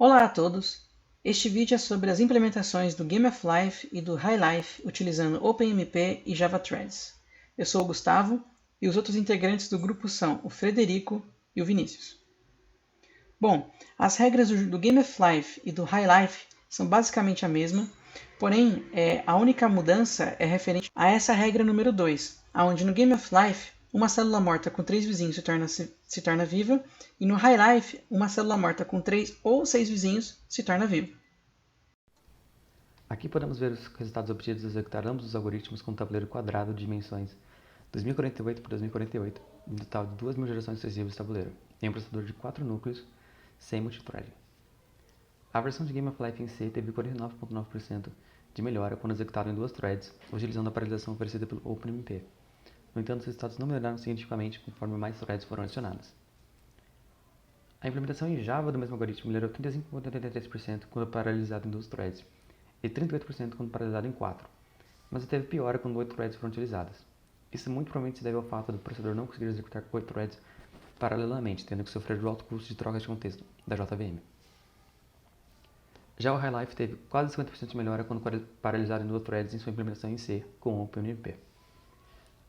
Olá a todos! Este vídeo é sobre as implementações do Game of Life e do High Life utilizando OpenMP e Java Threads. Eu sou o Gustavo e os outros integrantes do grupo são o Frederico e o Vinícius. Bom, as regras do Game of Life e do High Life são basicamente a mesma, porém a única mudança é referente a essa regra número 2, onde no Game of Life uma célula morta com 3 vizinhos se torna viva, e no High Life, uma célula morta com 3 ou 6 vizinhos se torna viva. Aqui podemos ver os resultados obtidos ao executar ambos os algoritmos com um tabuleiro quadrado de dimensões 2048 por 2048, em um total de 2.000 gerações sucessivas de tabuleiro, em um processador de 4 núcleos, sem multithreading. A versão de Game of Life em C teve 49,9% de melhora quando executada em duas threads, utilizando a paralisação oferecida pelo OpenMP. No entanto, os resultados não melhoraram significativamente conforme mais threads foram adicionadas. A implementação em Java do mesmo algoritmo melhorou 35,83% quando paralisado em duas threads, e 38% quando paralisado em 4, mas teve piora quando 8 threads foram utilizadas. Isso muito provavelmente se deve ao fato do processador não conseguir executar 8 threads paralelamente, tendo que sofrer do alto custo de troca de contexto da JVM. Já o High Life teve quase 50% de melhora quando paralisado em duas threads em sua implementação em C com o OpenMP.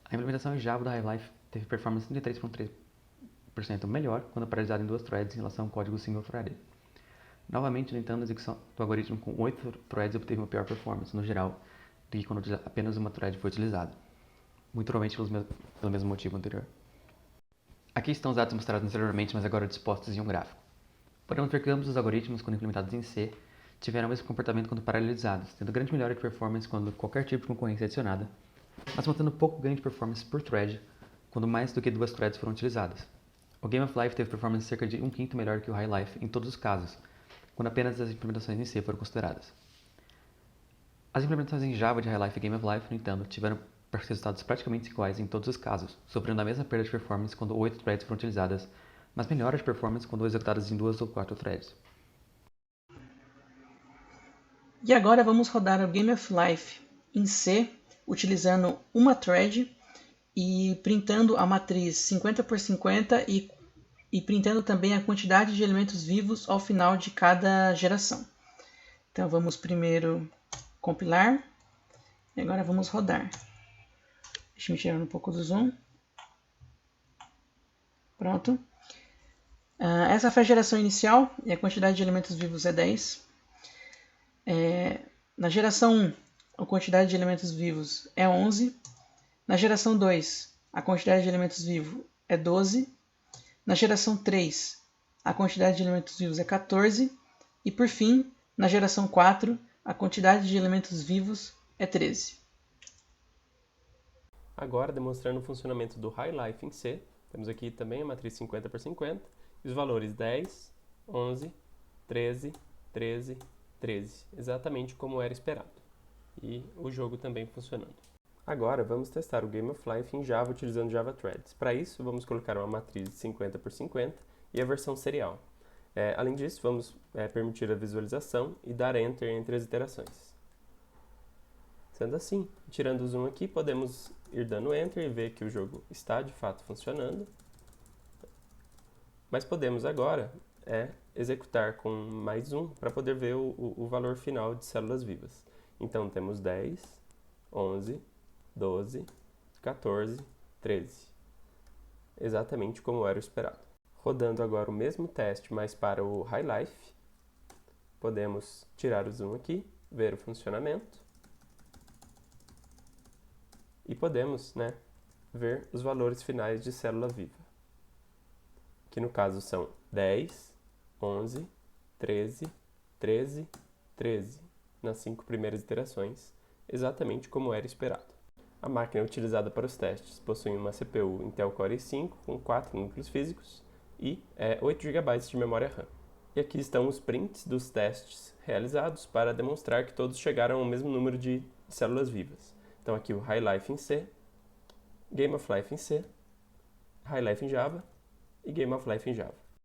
A implementação em Java do High Life teve performance 33,3% melhor quando paralisado em duas threads em relação ao código single-threaded. Novamente, no entanto, a execução do algoritmo com 8 threads obteve uma pior performance, no geral, do que quando apenas uma thread foi utilizada. Muito provavelmente pelo mesmo motivo anterior. Aqui estão os dados mostrados anteriormente, mas agora dispostos em um gráfico. Podemos ver que ambos os algoritmos, quando implementados em C, tiveram o mesmo comportamento quando paralisados, tendo grande melhora de performance quando qualquer tipo de concorrência é adicionada, mas mantendo pouco ganho de performance por thread quando mais do que duas threads foram utilizadas. O Game of Life teve performance cerca de 1/5 melhor que o High Life em todos os casos, quando apenas as implementações em C foram consideradas. As implementações em Java de High Life e Game of Life, no entanto, tiveram resultados praticamente iguais em todos os casos, sofrendo a mesma perda de performance quando 8 threads foram utilizadas, mas melhora de performance quando executadas em 2 ou 4 threads. E agora vamos rodar o Game of Life em C, utilizando uma thread e printando a matriz 50 por 50 e printando também a quantidade de elementos vivos ao final de cada geração. Então vamos primeiro compilar e agora vamos rodar. Deixa eu tirar um pouco do zoom. Pronto. Essa foi a geração inicial e a quantidade de elementos vivos é 10. Na geração 1, a quantidade de elementos vivos é 11. Na geração 2, a quantidade de elementos vivos é 12. Na geração 3, a quantidade de elementos vivos é 14. E por fim, na geração 4, a quantidade de elementos vivos é 13. Agora, demonstrando o funcionamento do High Life em C, temos aqui também a matriz 50 por 50 e os valores 10, 11, 13, 13, 13, exatamente como era esperado. E o jogo também funcionando. Agora, vamos testar o Game of Life em Java utilizando Java Threads. Para isso, vamos colocar uma matriz de 50 por 50 e a versão serial. Além disso, vamos permitir a visualização e dar Enter entre as iterações. Sendo assim, tirando o zoom aqui, podemos ir dando Enter e ver que o jogo está de fato funcionando. Mas podemos agora executar com mais um para poder ver o valor final de células vivas. Então temos 10, 11, 12, 14, 13. Exatamente como era o esperado. Rodando agora o mesmo teste, mas para o High Life, podemos tirar o zoom aqui, ver o funcionamento. E podemos ver os valores finais de célula viva, que no caso são 10, 11, 13, 13, 13, nas 5 primeiras iterações, exatamente como era esperado. A máquina utilizada para os testes possui uma CPU Intel Core i5 com 4 núcleos físicos e 8 GB de memória RAM. E aqui estão os prints dos testes realizados para demonstrar que todos chegaram ao mesmo número de células vivas. Então aqui o High Life em C, Game of Life em C, High Life em Java e Game of Life em Java.